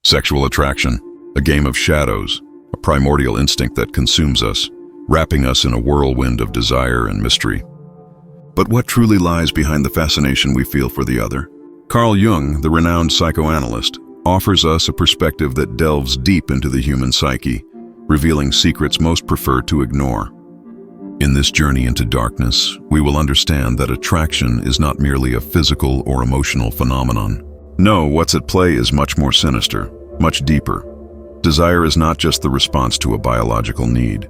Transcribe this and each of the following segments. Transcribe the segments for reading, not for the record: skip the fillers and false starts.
Sexual attraction, a game of shadows, a primordial instinct that consumes us, wrapping us in a whirlwind of desire and mystery. But what truly lies behind the fascination we feel for the other? Carl Jung, the renowned psychoanalyst, offers us a perspective that delves deep into the human psyche, revealing secrets most prefer to ignore. In this journey into darkness, we will understand that attraction is not merely a physical or emotional phenomenon. No, what's at play is much more sinister, much deeper. Desire is not just the response to a biological need.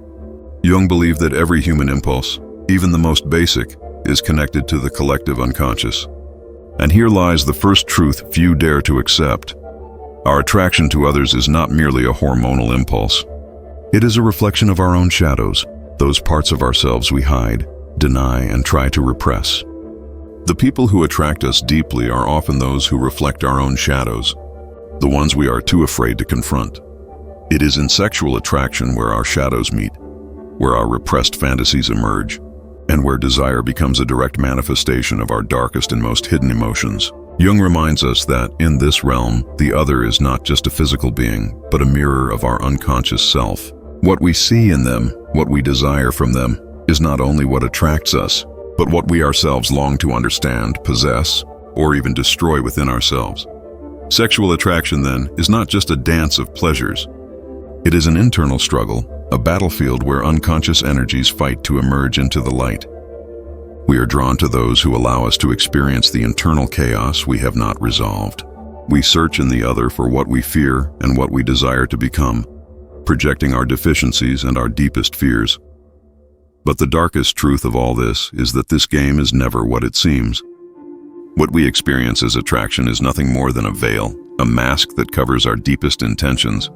Jung believed that every human impulse, even the most basic, is connected to the collective unconscious. And here lies the first truth few dare to accept. Our attraction to others is not merely a hormonal impulse. It is a reflection of our own shadows, those parts of ourselves we hide, deny, and try to repress. The people who attract us deeply are often those who reflect our own shadows, the ones we are too afraid to confront. It is in sexual attraction where our shadows meet, where our repressed fantasies emerge, and where desire becomes a direct manifestation of our darkest and most hidden emotions. Jung reminds us that, in this realm, the other is not just a physical being, but a mirror of our unconscious self. What we see in them, what we desire from them, is not only what attracts us, but what we ourselves long to understand, possess, or even destroy within ourselves. Sexual attraction, then, is not just a dance of pleasures. It is an internal struggle, a battlefield where unconscious energies fight to emerge into the light. We are drawn to those who allow us to experience the internal chaos we have not resolved. We search in the other for what we fear and what we desire to become, projecting our deficiencies and our deepest fears. But the darkest truth of all this is that this game is never what it seems. What we experience as attraction is nothing more than a veil, a mask that covers our deepest intentions.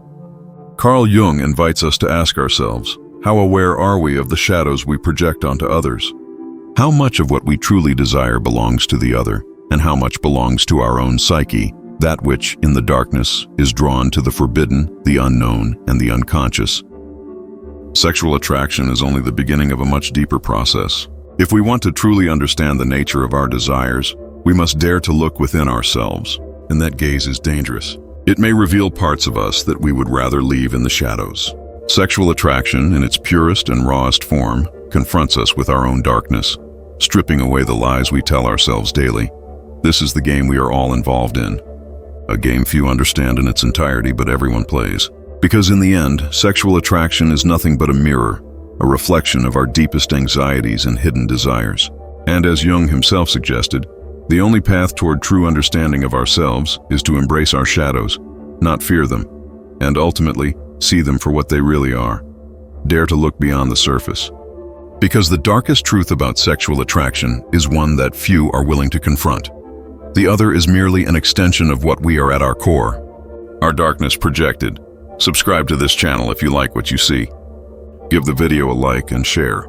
Carl Jung invites us to ask ourselves, how aware are we of the shadows we project onto others? How much of what we truly desire belongs to the other, and how much belongs to our own psyche, that which, in the darkness, is drawn to the forbidden, the unknown, and the unconscious? Sexual attraction is only the beginning of a much deeper process. If we want to truly understand the nature of our desires, we must dare to look within ourselves, and that gaze is dangerous. It may reveal parts of us that we would rather leave in the shadows. Sexual attraction, in its purest and rawest form, confronts us with our own darkness, stripping away the lies we tell ourselves daily. This is the game we are all involved in. A game few understand in its entirety, but everyone plays. Because in the end, sexual attraction is nothing but a mirror, a reflection of our deepest anxieties and hidden desires. And as Jung himself suggested, the only path toward true understanding of ourselves is to embrace our shadows, not fear them, and ultimately see them for what they really are. Dare to look beyond the surface. Because the darkest truth about sexual attraction is one that few are willing to confront. The other is merely an extension of what we are at our core, our darkness projected. Subscribe to this channel if you like what you see. Give the video a like and share.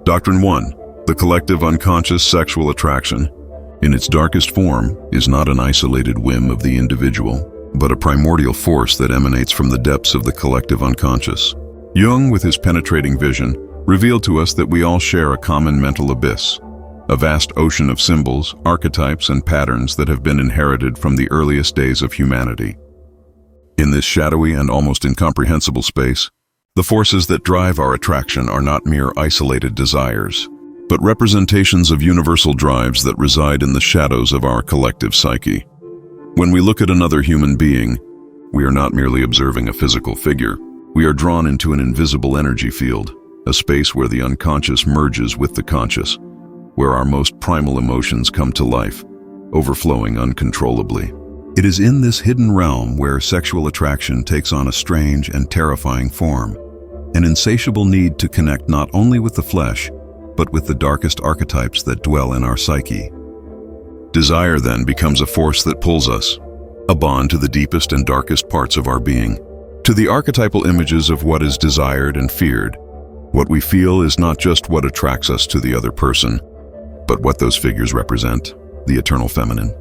Doctrine 1. The collective unconscious sexual attraction, in its darkest form, is not an isolated whim of the individual, but a primordial force that emanates from the depths of the collective unconscious. Jung, with his penetrating vision, revealed to us that we all share a common mental abyss, a vast ocean of symbols, archetypes, and patterns that have been inherited from the earliest days of humanity. In this shadowy and almost incomprehensible space, the forces that drive our attraction are not mere isolated desires, but representations of universal drives that reside in the shadows of our collective psyche. When we look at another human being, we are not merely observing a physical figure. We are drawn into an invisible energy field, a space where the unconscious merges with the conscious, where our most primal emotions come to life, overflowing uncontrollably. It is in this hidden realm where sexual attraction takes on a strange and terrifying form, an insatiable need to connect not only with the flesh, but with the darkest archetypes that dwell in our psyche. Desire then becomes a force that pulls us, a bond to the deepest and darkest parts of our being, to the archetypal images of what is desired and feared. What we feel is not just what attracts us to the other person, but what those figures represent, the eternal feminine.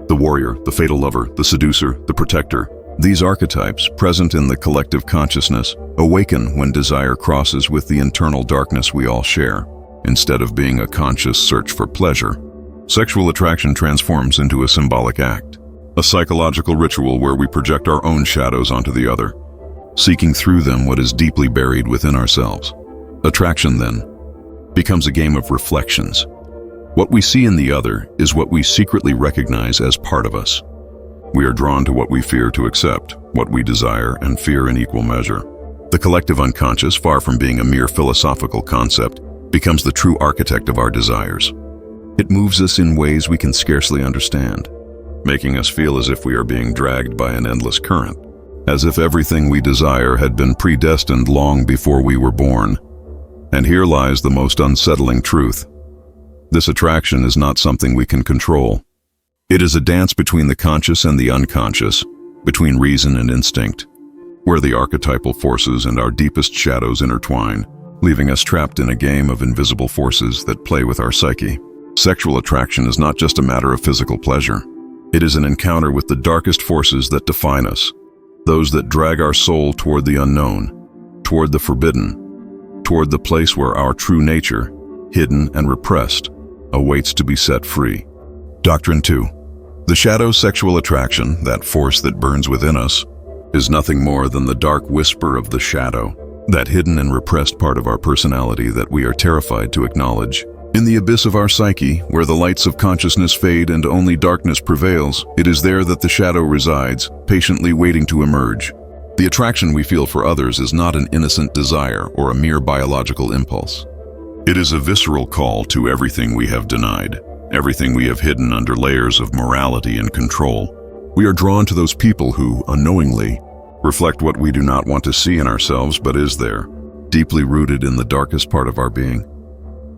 The warrior, the fatal lover, the seducer, the protector. These archetypes, present in the collective consciousness, awaken when desire crosses with the internal darkness we all share. Instead of being a conscious search for pleasure, sexual attraction transforms into a symbolic act, a psychological ritual where we project our own shadows onto the other, seeking through them what is deeply buried within ourselves. Attraction, then, becomes a game of reflections. What we see in the other is what we secretly recognize as part of us. We are drawn to what we fear to accept, what we desire and fear in equal measure. The collective unconscious, far from being a mere philosophical concept, becomes the true architect of our desires. It moves us in ways we can scarcely understand, making us feel as if we are being dragged by an endless current, as if everything we desire had been predestined long before we were born. And here lies the most unsettling truth. This attraction is not something we can control. It is a dance between the conscious and the unconscious, between reason and instinct, where the archetypal forces and our deepest shadows intertwine, leaving us trapped in a game of invisible forces that play with our psyche. Sexual attraction is not just a matter of physical pleasure. It is an encounter with the darkest forces that define us, those that drag our soul toward the unknown, toward the forbidden, toward the place where our true nature, hidden and repressed, awaits to be set free. Doctrine 2. The shadow sexual attraction, that force that burns within us, is nothing more than the dark whisper of the shadow, that hidden and repressed part of our personality that we are terrified to acknowledge. In the abyss of our psyche, where the lights of consciousness fade and only darkness prevails, it is there that the shadow resides, patiently waiting to emerge. The attraction we feel for others is not an innocent desire or a mere biological impulse. It is a visceral call to everything we have denied, everything we have hidden under layers of morality and control. We are drawn to those people who, unknowingly, reflect what we do not want to see in ourselves but is there, deeply rooted in the darkest part of our being.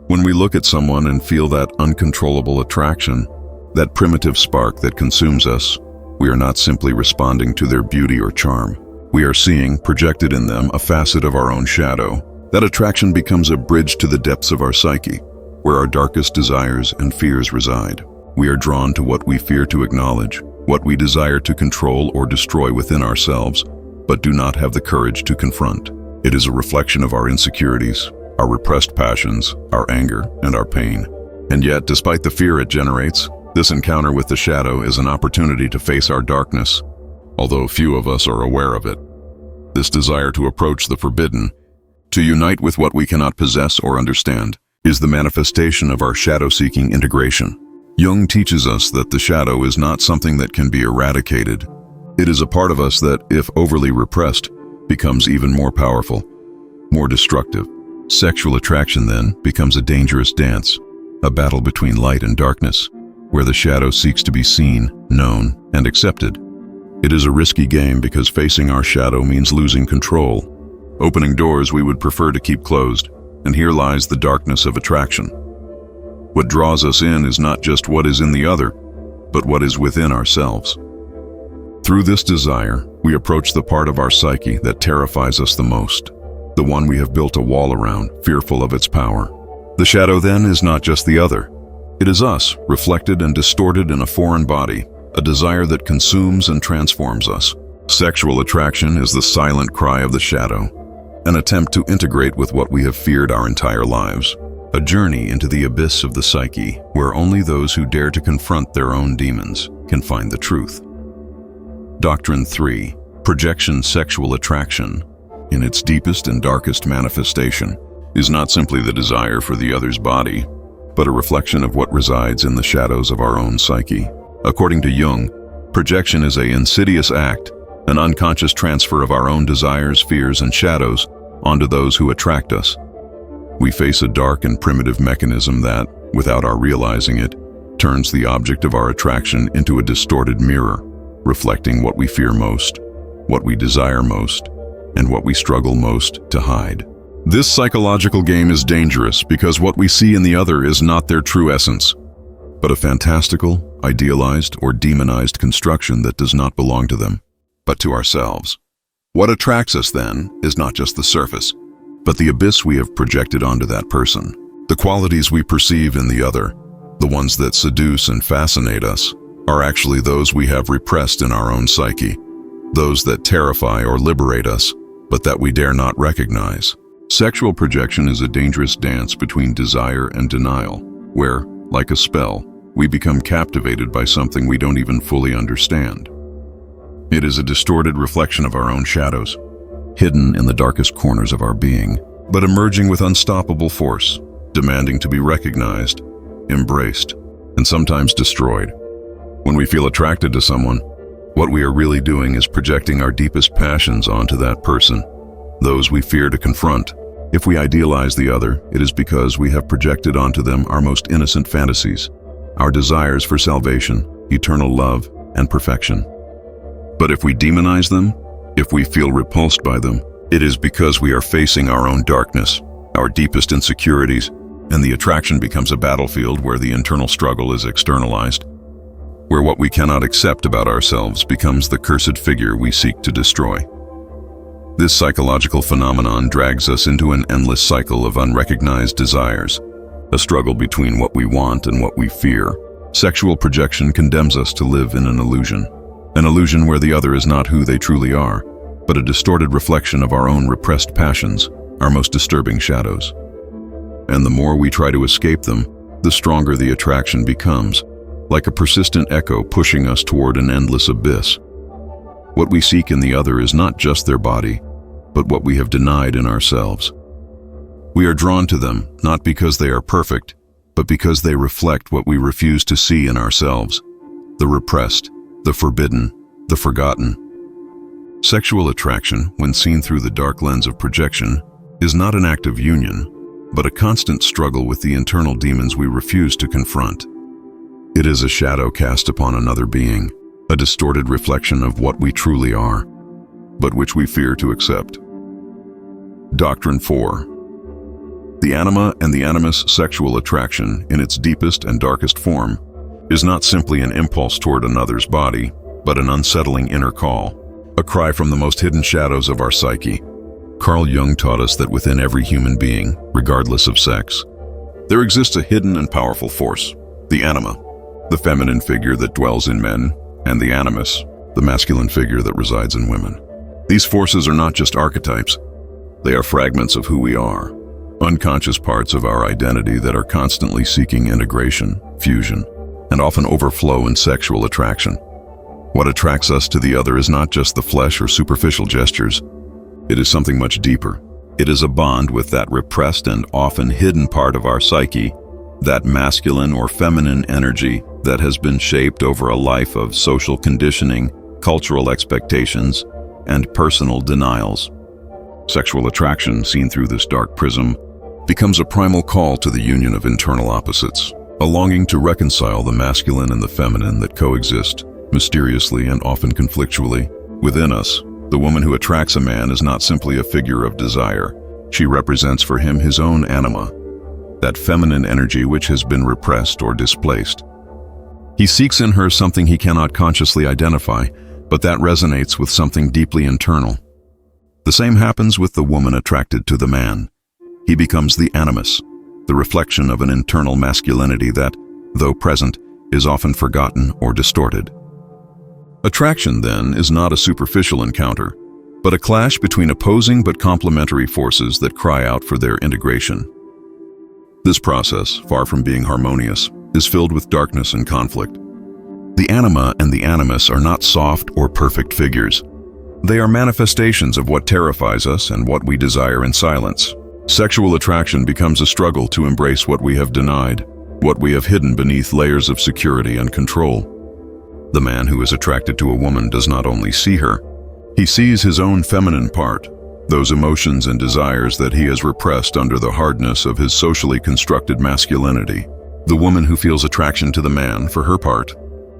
When we look at someone and feel that uncontrollable attraction, that primitive spark that consumes us, we are not simply responding to their beauty or charm. We are seeing, projected in them, a facet of our own shadow. That attraction becomes a bridge to the depths of our psyche, where our darkest desires and fears reside. We are drawn to what we fear to acknowledge, what we desire to control or destroy within ourselves, but do not have the courage to confront. It is a reflection of our insecurities, our repressed passions, our anger, and our pain. And yet, despite the fear it generates, this encounter with the shadow is an opportunity to face our darkness, although few of us are aware of it. This desire to approach the forbidden, to unite with what we cannot possess or understand, is the manifestation of our shadow-seeking integration. Jung teaches us that the shadow is not something that can be eradicated. It is a part of us that, if overly repressed, becomes even more powerful, more destructive. Sexual attraction, then, becomes a dangerous dance, a battle between light and darkness, where the shadow seeks to be seen, known, and accepted. It is a risky game because facing our shadow means losing control, opening doors we would prefer to keep closed, and here lies the darkness of attraction. What draws us in is not just what is in the other, but what is within ourselves. Through this desire, we approach the part of our psyche that terrifies us the most, the one we have built a wall around, fearful of its power. The shadow, then, is not just the other. It is us, reflected and distorted in a foreign body, a desire that consumes and transforms us. Sexual attraction is the silent cry of the shadow, an attempt to integrate with what we have feared our entire lives, a journey into the abyss of the psyche where only those who dare to confront their own demons can find the truth. Doctrine 3. Projection sexual attraction, in its deepest and darkest manifestation, is not simply the desire for the other's body, but a reflection of what resides in the shadows of our own psyche. According to Jung, projection is an insidious act, an unconscious transfer of our own desires, fears, and shadows onto those who attract us. We face a dark and primitive mechanism that, without our realizing it, turns the object of our attraction into a distorted mirror, reflecting what we fear most, what we desire most, and what we struggle most to hide. This psychological game is dangerous because what we see in the other is not their true essence, but a fantastical, idealized, or demonized construction that does not belong to them, but to ourselves. What attracts us, then, is not just the surface, but the abyss we have projected onto that person. The qualities we perceive in the other, the ones that seduce and fascinate us, are actually those we have repressed in our own psyche, those that terrify or liberate us, but that we dare not recognize. Sexual projection is a dangerous dance between desire and denial, where, like a spell, we become captivated by something we don't even fully understand. It is a distorted reflection of our own shadows, hidden in the darkest corners of our being, but emerging with unstoppable force, demanding to be recognized, embraced, and sometimes destroyed. When we feel attracted to someone, what we are really doing is projecting our deepest passions onto that person, those we fear to confront. If we idealize the other, it is because we have projected onto them our most innocent fantasies, our desires for salvation, eternal love, and perfection. But if we demonize them, if we feel repulsed by them, it is because we are facing our own darkness, our deepest insecurities, and the attraction becomes a battlefield where the internal struggle is externalized, where what we cannot accept about ourselves becomes the cursed figure we seek to destroy. This psychological phenomenon drags us into an endless cycle of unrecognized desires, a struggle between what we want and what we fear. Sexual projection condemns us to live in an illusion where the other is not who they truly are, but a distorted reflection of our own repressed passions, our most disturbing shadows. And the more we try to escape them, the stronger the attraction becomes, like a persistent echo pushing us toward an endless abyss. What we seek in the other is not just their body, but what we have denied in ourselves. We are drawn to them not because they are perfect, but because they reflect what we refuse to see in ourselves: the repressed, the forbidden, the forgotten. Sexual attraction, when seen through the dark lens of projection, is not an act of union, but a constant struggle with the internal demons we refuse to confront. It is a shadow cast upon another being, a distorted reflection of what we truly are, but which we fear to accept. Doctrine 4. The anima and the animus. Sexual attraction, in its deepest and darkest form, is not simply an impulse toward another's body, but an unsettling inner call, a cry from the most hidden shadows of our psyche. Carl Jung taught us that within every human being, regardless of sex, there exists a hidden and powerful force, the anima, the feminine figure that dwells in men, and the animus, the masculine figure that resides in women. These forces are not just archetypes. They are fragments of who we are, unconscious parts of our identity that are constantly seeking integration, fusion, and often overflow in sexual attraction. What attracts us to the other is not just the flesh or superficial gestures. It is something much deeper. It is a bond with that repressed and often hidden part of our psyche, that masculine or feminine energy that has been shaped over a life of social conditioning, cultural expectations, and personal denials. Sexual attraction, seen through this dark prism, becomes a primal call to the union of internal opposites, a longing to reconcile the masculine and the feminine that coexist, mysteriously and often conflictually, within us. The woman who attracts a man is not simply a figure of desire. She represents for him his own anima, that feminine energy which has been repressed or displaced. He seeks in her something he cannot consciously identify, but that resonates with something deeply internal. The same happens with the woman attracted to the man. He becomes the animus, the reflection of an internal masculinity that, though present, is often forgotten or distorted. Attraction, then, is not a superficial encounter, but a clash between opposing but complementary forces that cry out for their integration. This process, far from being harmonious, is filled with darkness and conflict. The anima and the animus are not soft or perfect figures. They are manifestations of what terrifies us and what we desire in silence. Sexual attraction becomes a struggle to embrace what we have denied, what we have hidden beneath layers of security and control. The man who is attracted to a woman does not only see her, he sees his own feminine part, those emotions and desires that he has repressed under the hardness of his socially constructed masculinity. The woman who feels attraction to the man, for her part,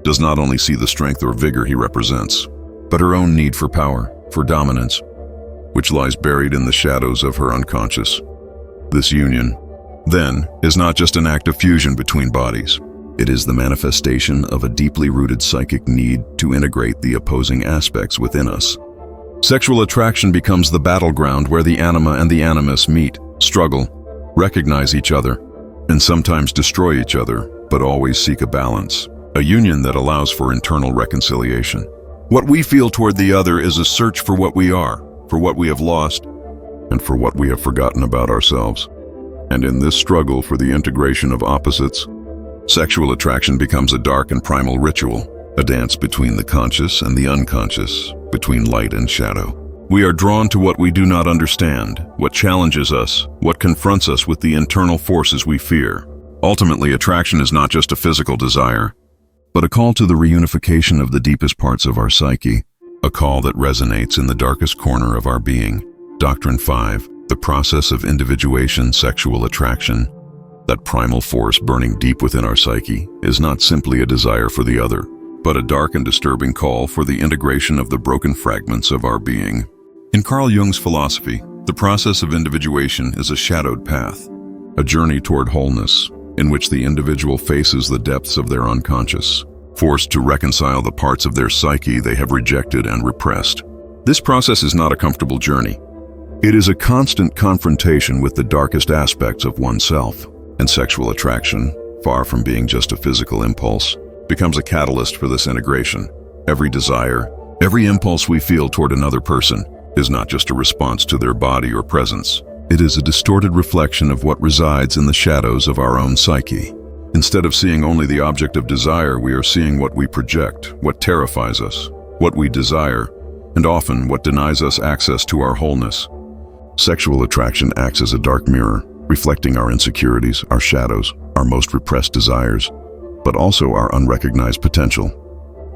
does not only see the strength or vigor he represents, but her own need for power, for dominance, which lies buried in the shadows of her unconscious. This union, then, is not just an act of fusion between bodies. It is the manifestation of a deeply rooted psychic need to integrate the opposing aspects within us. Sexual attraction becomes the battleground where the anima and the animus meet, struggle, recognize each other, and sometimes destroy each other, but always seek a balance, a union that allows for internal reconciliation. What we feel toward the other is a search for what we are, for what we have lost, and for what we have forgotten about ourselves. And in this struggle for the integration of opposites, Sexual attraction becomes a dark and primal ritual, a dance between the conscious and the unconscious, between light and shadow. We are drawn to what we do not understand, what challenges us, what confronts us with the internal forces we fear. Ultimately, attraction is not just a physical desire, but a call to the reunification of the deepest parts of our psyche, a call that resonates in the darkest corner of our being. Doctrine 5, the process of individuation, sexual attraction. That primal force burning deep within our psyche is not simply a desire for the other, but a dark and disturbing call for the integration of the broken fragments of our being. In Carl Jung's philosophy, the process of individuation is a shadowed path, a journey toward wholeness, in which the individual faces the depths of their unconscious, forced to reconcile the parts of their psyche they have rejected and repressed. This process is not a comfortable journey. It is a constant confrontation with the darkest aspects of oneself, and sexual attraction, far from being just a physical impulse, becomes a catalyst for this integration. Every desire, every impulse we feel toward another person is not just a response to their body or presence. It is a distorted reflection of what resides in the shadows of our own psyche. Instead of seeing only the object of desire, we are seeing what we project, what terrifies us, what we desire, and often what denies us access to our wholeness. Sexual attraction acts as a dark mirror, reflecting our insecurities, our shadows, our most repressed desires, but also our unrecognized potential.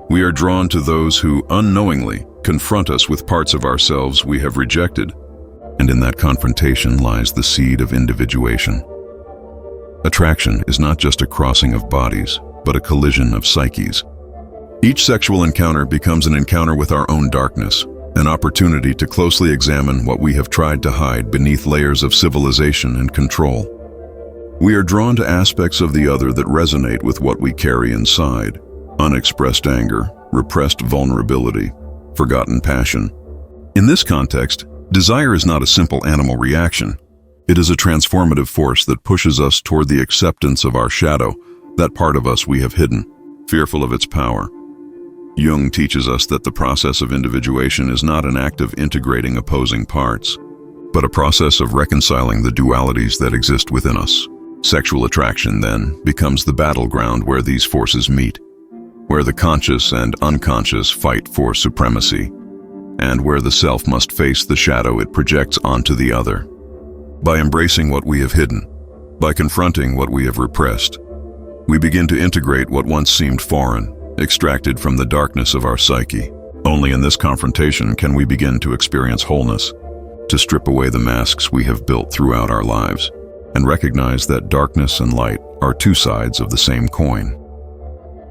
We are drawn to those who unknowingly confront us with parts of ourselves we have rejected, and in that confrontation lies the seed of individuation. Attraction is not just a crossing of bodies, but a collision of psyches. Each sexual encounter becomes an encounter with our own darkness, an opportunity to closely examine what we have tried to hide beneath layers of civilization and control. We are drawn to aspects of the other that resonate with what we carry inside: unexpressed anger, repressed vulnerability, forgotten passion. In this context, desire is not a simple animal reaction. It is a transformative force that pushes us toward the acceptance of our shadow, that part of us we have hidden, fearful of its power. Jung teaches us that the process of individuation is not an act of integrating opposing parts, but a process of reconciling the dualities that exist within us. Sexual attraction, then, becomes the battleground where these forces meet, where the conscious and unconscious fight for supremacy, and where the self must face the shadow it projects onto the other. By embracing what we have hidden, by confronting what we have repressed, we begin to integrate what once seemed foreign, extracted from the darkness of our psyche. Only in this confrontation can we begin to experience wholeness, to strip away the masks we have built throughout our lives, and recognize that darkness and light are two sides of the same coin.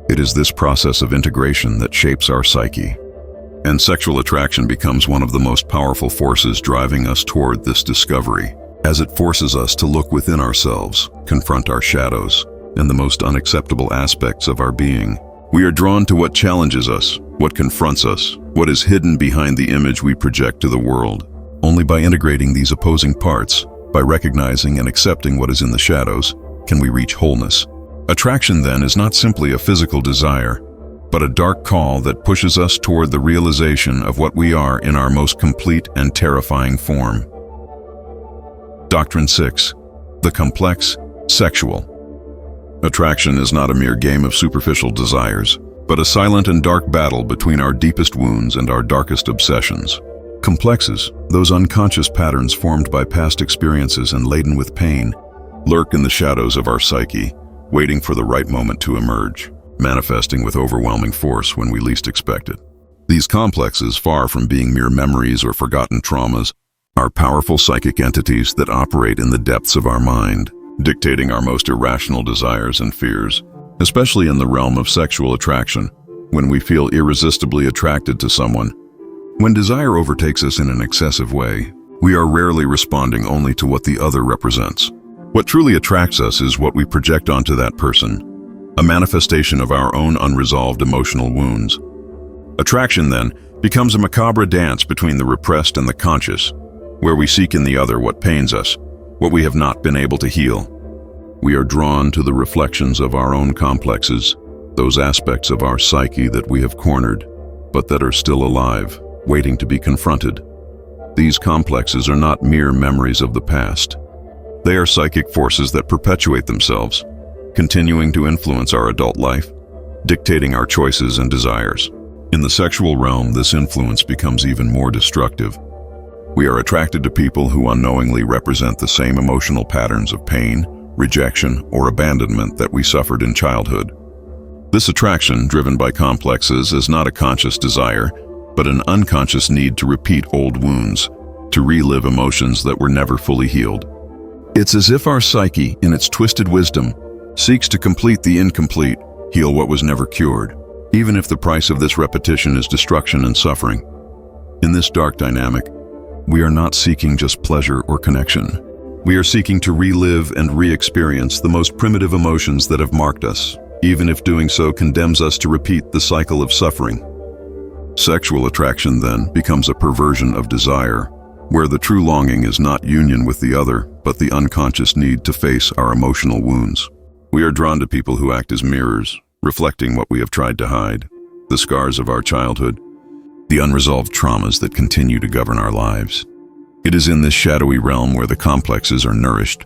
It is this process of integration that shapes our psyche, and sexual attraction becomes one of the most powerful forces driving us toward this discovery, as it forces us to look within ourselves, confront our shadows, and the most unacceptable aspects of our being. We are drawn to what challenges us, what confronts us, what is hidden behind the image we project to the world. Only by integrating these opposing parts, by recognizing and accepting what is in the shadows, can we reach wholeness. Attraction, then, is not simply a physical desire, but a dark call that pushes us toward the realization of what we are in our most complete and terrifying form. Doctrine 6, the complex sexual. Attraction is not a mere game of superficial desires, but a silent and dark battle between our deepest wounds and our darkest obsessions. Complexes, those unconscious patterns formed by past experiences and laden with pain, lurk in the shadows of our psyche, waiting for the right moment to emerge, manifesting with overwhelming force when we least expect it. These complexes, far from being mere memories or forgotten traumas, are powerful psychic entities that operate in the depths of our mind, dictating our most irrational desires and fears, especially in the realm of sexual attraction, when we feel irresistibly attracted to someone. When desire overtakes us in an excessive way, we are rarely responding only to what the other represents. What truly attracts us is what we project onto that person, a manifestation of our own unresolved emotional wounds. Attraction, then, becomes a macabre dance between the repressed and the conscious, where we seek in the other what pains us, what we have not been able to heal. We are drawn to the reflections of our own complexes, those aspects of our psyche that we have cornered, but that are still alive, waiting to be confronted. These complexes are not mere memories of the past. They are psychic forces that perpetuate themselves, continuing to influence our adult life, dictating our choices and desires. In the sexual realm, this influence becomes even more destructive. We are attracted to people who unknowingly represent the same emotional patterns of pain, rejection, or abandonment that we suffered in childhood. This attraction, driven by complexes, is not a conscious desire, but an unconscious need to repeat old wounds, to relive emotions that were never fully healed. It's as if our psyche, in its twisted wisdom, seeks to complete the incomplete, heal what was never cured, even if the price of this repetition is destruction and suffering. In this dark dynamic, we are not seeking just pleasure or connection. We are seeking to relive and re-experience the most primitive emotions that have marked us, even if doing so condemns us to repeat the cycle of suffering. Sexual attraction, then, becomes a perversion of desire, where the true longing is not union with the other, but the unconscious need to face our emotional wounds. We are drawn to people who act as mirrors, reflecting what we have tried to hide, the scars of our childhood, the unresolved traumas that continue to govern our lives. It is in this shadowy realm where the complexes are nourished,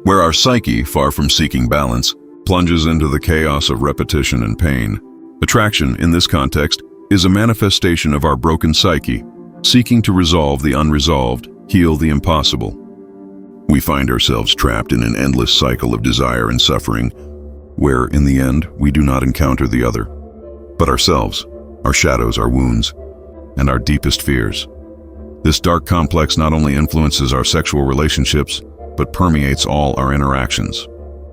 where our psyche, far from seeking balance, plunges into the chaos of repetition and pain. Attraction, in this context, is a manifestation of our broken psyche, seeking to resolve the unresolved, heal the impossible. We find ourselves trapped in an endless cycle of desire and suffering, where, in the end, we do not encounter the other, but ourselves, our shadows, our wounds, and our deepest fears. This dark complex not only influences our sexual relationships, but permeates all our interactions.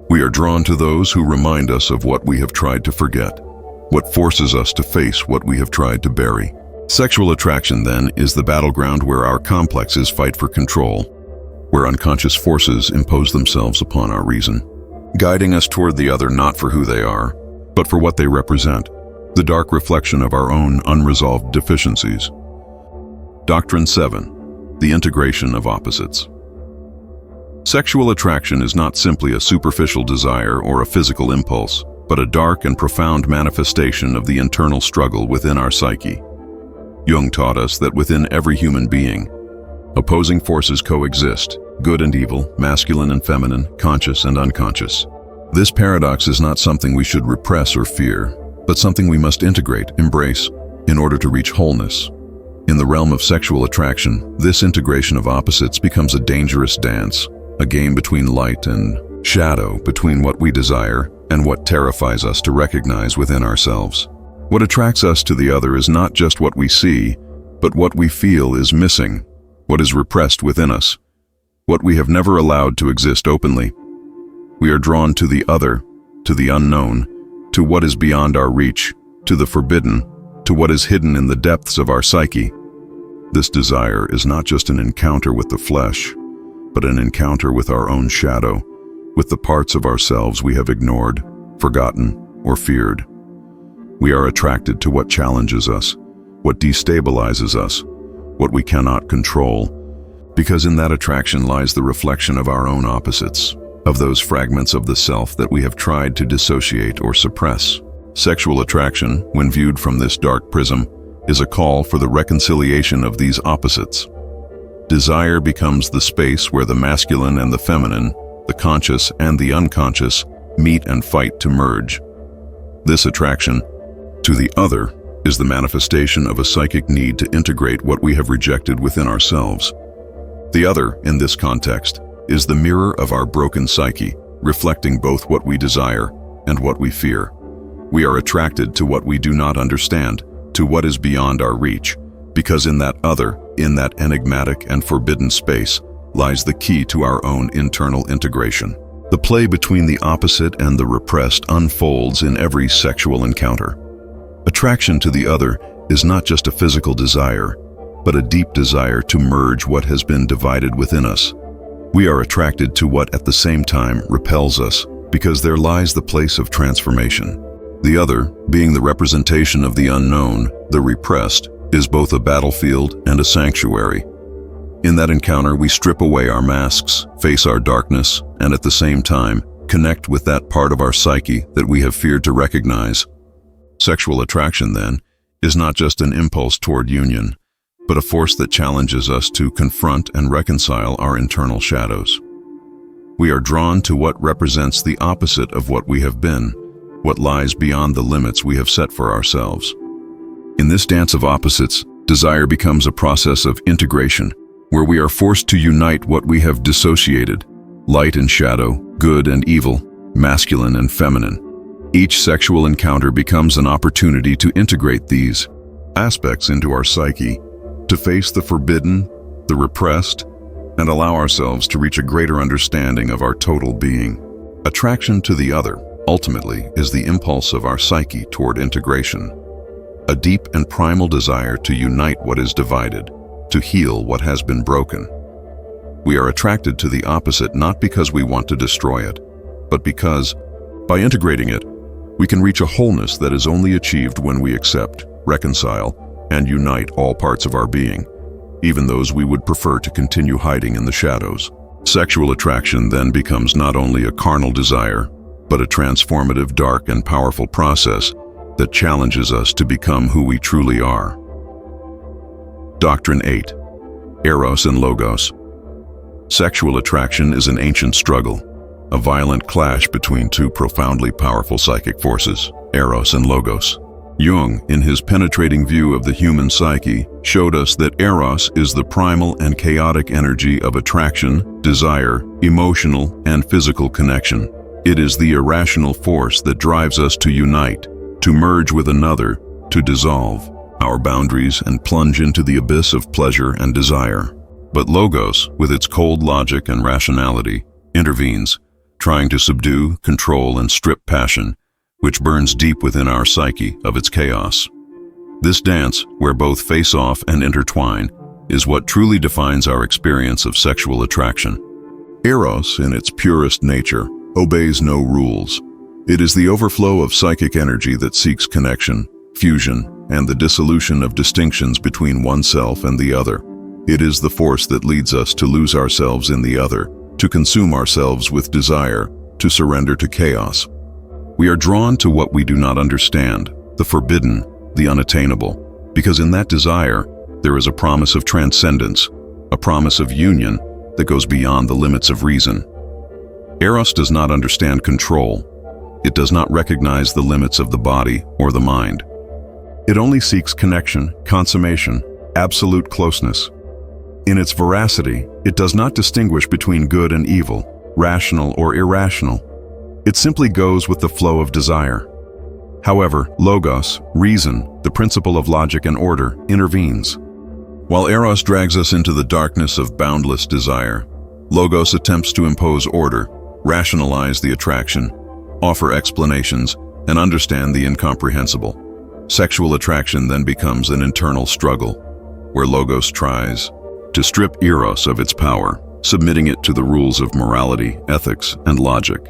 We are drawn to those who remind us of what we have tried to forget, what forces us to face what we have tried to bury. Sexual attraction, then, is the battleground where our complexes fight for control, where unconscious forces impose themselves upon our reason, guiding us toward the other not for who they are, but for what they represent, the dark reflection of our own unresolved deficiencies. Doctrine 7. The integration of opposites. Sexual attraction is not simply a superficial desire or a physical impulse, but a dark and profound manifestation of the internal struggle within our psyche. Jung taught us that within every human being, opposing forces coexist, good and evil, masculine and feminine, conscious and unconscious. This paradox is not something we should repress or fear, but something we must integrate, embrace, in order to reach wholeness. In the realm of sexual attraction, this integration of opposites becomes a dangerous dance, a game between light and shadow, between what we desire and what terrifies us to recognize within ourselves. What attracts us to the other is not just what we see, but what we feel is missing, what is repressed within us, what we have never allowed to exist openly. We are drawn to the other, to the unknown, to what is beyond our reach, to the forbidden, to what is hidden in the depths of our psyche. This desire is not just an encounter with the flesh, but an encounter with our own shadow, with the parts of ourselves we have ignored, forgotten, or feared. We are attracted to what challenges us, what destabilizes us, what we cannot control, because in that attraction lies the reflection of our own opposites, of those fragments of the self that we have tried to dissociate or suppress. Sexual attraction, when viewed from this dark prism, is a call for the reconciliation of these opposites. Desire becomes the space where the masculine and the feminine, the conscious and the unconscious, meet and fight to merge. This attraction to the other is the manifestation of a psychic need to integrate what we have rejected within ourselves. The other, in this context, is the mirror of our broken psyche, reflecting both what we desire and what we fear. We are attracted to what we do not understand, to what is beyond our reach, because in that other, in that enigmatic and forbidden space, lies the key to our own internal integration. The play between the opposite and the repressed unfolds in every sexual encounter. Attraction to the other is not just a physical desire, but a deep desire to merge what has been divided within us. We are attracted to what at the same time repels us, because there lies the place of transformation. The other, being the representation of the unknown, the repressed, is both a battlefield and a sanctuary. In that encounter, we strip away our masks, face our darkness, and at the same time, connect with that part of our psyche that we have feared to recognize. Sexual attraction, then, is not just an impulse toward union, but a force that challenges us to confront and reconcile our internal shadows. We are drawn to what represents the opposite of what we have been, what lies beyond the limits we have set for ourselves. In this dance of opposites, desire becomes a process of integration, where we are forced to unite what we have dissociated, light and shadow, good and evil, masculine and feminine. Each sexual encounter becomes an opportunity to integrate these aspects into our psyche, to face the forbidden, the repressed, and allow ourselves to reach a greater understanding of our total being. Attraction to the other, ultimately, is the impulse of our psyche toward integration. A deep and primal desire to unite what is divided, to heal what has been broken. We are attracted to the opposite not because we want to destroy it, but because, by integrating it, we can reach a wholeness that is only achieved when we accept, reconcile, and unite all parts of our being, even those we would prefer to continue hiding in the shadows. Sexual attraction then becomes not only a carnal desire, but a transformative, dark, and powerful process that challenges us to become who we truly are. Doctrine 8. Eros and Logos. Sexual attraction is an ancient struggle, a violent clash between two profoundly powerful psychic forces, Eros and Logos. Jung, in his penetrating view of the human psyche, showed us that Eros is the primal and chaotic energy of attraction, desire, emotional, and physical connection. It is the irrational force that drives us to unite, to merge with another, to dissolve our boundaries and plunge into the abyss of pleasure and desire. But Logos, with its cold logic and rationality, intervenes, trying to subdue, control, and strip passion, which burns deep within our psyche, of its chaos. This dance, where both face off and intertwine, is what truly defines our experience of sexual attraction. Eros, in its purest nature, obeys no rules. It is the overflow of psychic energy that seeks connection, fusion, and the dissolution of distinctions between oneself and the other. It is the force that leads us to lose ourselves in the other, to consume ourselves with desire, to surrender to chaos. We are drawn to what we do not understand, the forbidden, the unattainable, because in that desire, there is a promise of transcendence, a promise of union that goes beyond the limits of reason. Eros does not understand control. It does not recognize the limits of the body or the mind. It only seeks connection, consummation, absolute closeness. In its veracity, it does not distinguish between good and evil, rational or irrational. It simply goes with the flow of desire. However, Logos, reason, the principle of logic and order, intervenes. While Eros drags us into the darkness of boundless desire, Logos attempts to impose order, rationalize the attraction, offer explanations, and understand the incomprehensible. Sexual attraction then becomes an internal struggle, where Logos tries to strip Eros of its power, submitting it to the rules of morality, ethics, and logic.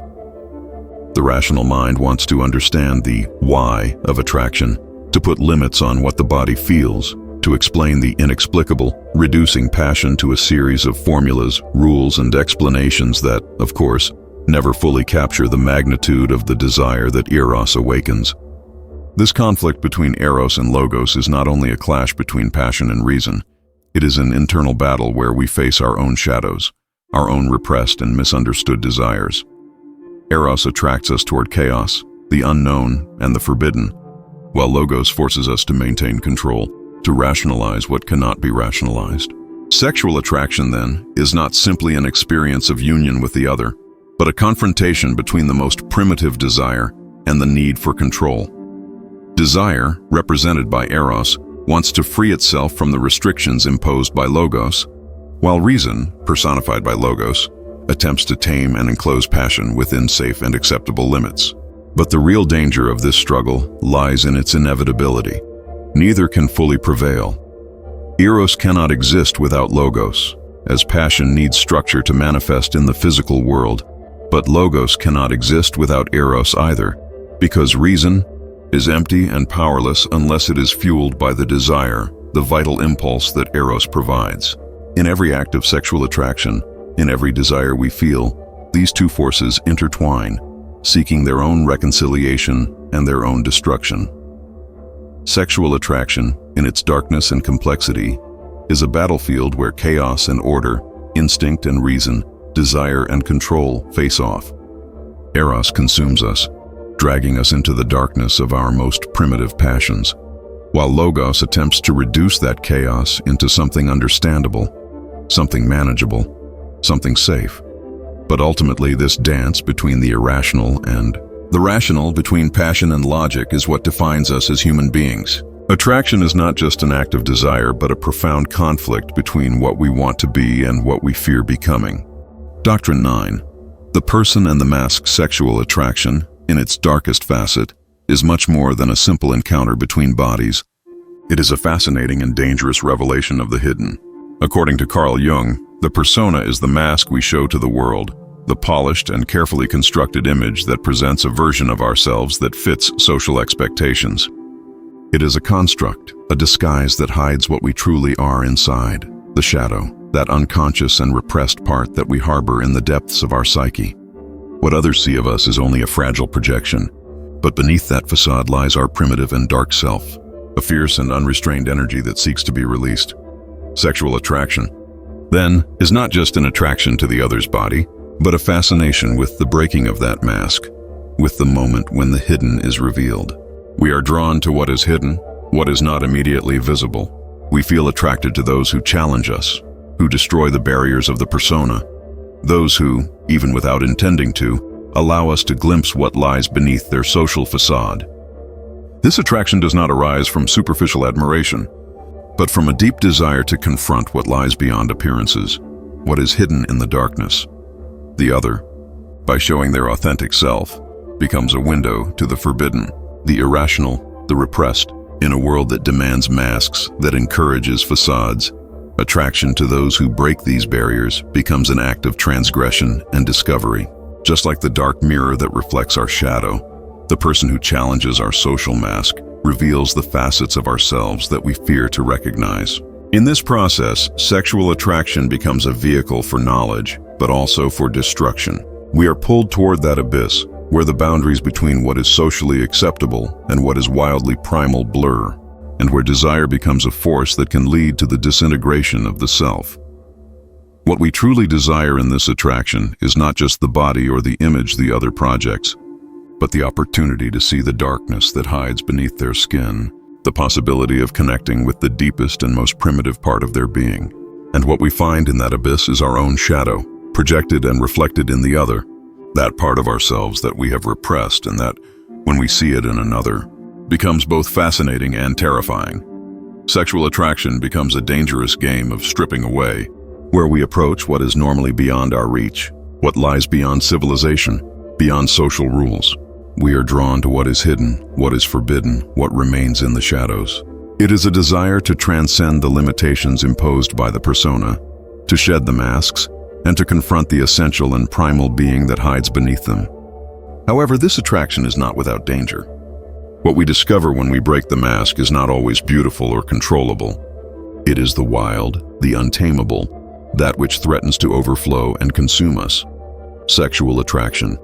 The rational mind wants to understand the why of attraction, to put limits on what the body feels, to explain the inexplicable, reducing passion to a series of formulas, rules, and explanations that, of course, never fully capture the magnitude of the desire that Eros awakens. This conflict between Eros and Logos is not only a clash between passion and reason, it is an internal battle where we face our own shadows, our own repressed and misunderstood desires. Eros attracts us toward chaos, the unknown, and the forbidden, while Logos forces us to maintain control, to rationalize what cannot be rationalized. Sexual attraction, then, is not simply an experience of union with the other, but a confrontation between the most primitive desire and the need for control. Desire, represented by Eros, wants to free itself from the restrictions imposed by Logos, while reason, personified by Logos, attempts to tame and enclose passion within safe and acceptable limits. But the real danger of this struggle lies in its inevitability. Neither can fully prevail. Eros cannot exist without Logos, as passion needs structure to manifest in the physical world, but Logos cannot exist without Eros either, because reason is empty and powerless unless it is fueled by the desire, the vital impulse that Eros provides. In every act of sexual attraction, in every desire we feel, these two forces intertwine, seeking their own reconciliation and their own destruction. Sexual attraction, in its darkness and complexity, is a battlefield where chaos and order, instinct and reason, desire and control face off. Eros consumes us, dragging us into the darkness of our most primitive passions, while Logos attempts to reduce that chaos into something understandable, something manageable, something safe. But ultimately, this dance between the irrational and the rational, between passion and logic, is what defines us as human beings. Attraction is not just an act of desire, but a profound conflict between what we want to be and what we fear becoming. Doctrine 9. The person and the mask. Sexual attraction, in its darkest facet, is much more than a simple encounter between bodies. It is a fascinating and dangerous revelation of the hidden. According to Carl Jung, the persona is the mask we show to the world, the polished and carefully constructed image that presents a version of ourselves that fits social expectations. It is a construct, a disguise that hides what we truly are inside, the shadow, that unconscious and repressed part that we harbor in the depths of our psyche. What others see of us is only a fragile projection, but beneath that facade lies our primitive and dark self, a fierce and unrestrained energy that seeks to be released. Sexual attraction, then, is not just an attraction to the other's body, but a fascination with the breaking of that mask, with the moment when the hidden is revealed. We are drawn to what is hidden, what is not immediately visible. We feel attracted to those who challenge us, who destroy the barriers of the persona, those who, even without intending to, allow us to glimpse what lies beneath their social facade. This attraction does not arise from superficial admiration, but from a deep desire to confront what lies beyond appearances, what is hidden in the darkness. The other, by showing their authentic self, becomes a window to the forbidden, the irrational, the repressed. In a world that demands masks, that encourages facades, attraction to those who break these barriers becomes an act of transgression and discovery. Just like the dark mirror that reflects our shadow, the person who challenges our social mask reveals the facets of ourselves that we fear to recognize. In this process, sexual attraction becomes a vehicle for knowledge, but also for destruction. We are pulled toward that abyss, where the boundaries between what is socially acceptable and what is wildly primal blur, and where desire becomes a force that can lead to the disintegration of the self. What we truly desire in this attraction is not just the body or the image the other projects, but the opportunity to see the darkness that hides beneath their skin, the possibility of connecting with the deepest and most primitive part of their being. And what we find in that abyss is our own shadow, projected and reflected in the other, that part of ourselves that we have repressed and that, when we see it in another, becomes both fascinating and terrifying. Sexual attraction becomes a dangerous game of stripping away, where we approach what is normally beyond our reach, what lies beyond civilization, beyond social rules. We are drawn to what is hidden, what is forbidden, what remains in the shadows. It is a desire to transcend the limitations imposed by the persona, to shed the masks, and to confront the essential and primal being that hides beneath them. However, this attraction is not without danger. What we discover when we break the mask is not always beautiful or controllable. It is the wild, the untamable, that which threatens to overflow and consume us. Sexual attraction,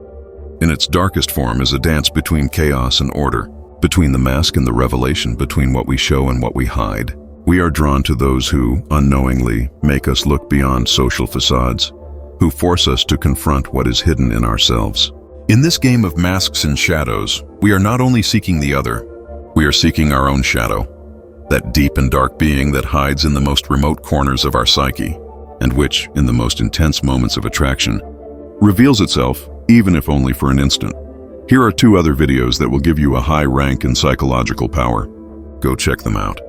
in its darkest form, is a dance between chaos and order, between the mask and the revelation, between what we show and what we hide. We are drawn to those who, unknowingly, make us look beyond social facades, who force us to confront what is hidden in ourselves. In this game of masks and shadows, we are not only seeking the other, we are seeking our own shadow, that deep and dark being that hides in the most remote corners of our psyche, and which, in the most intense moments of attraction, reveals itself, even if only for an instant. Here are 2 other videos that will give you a high rank in psychological power. Go check them out.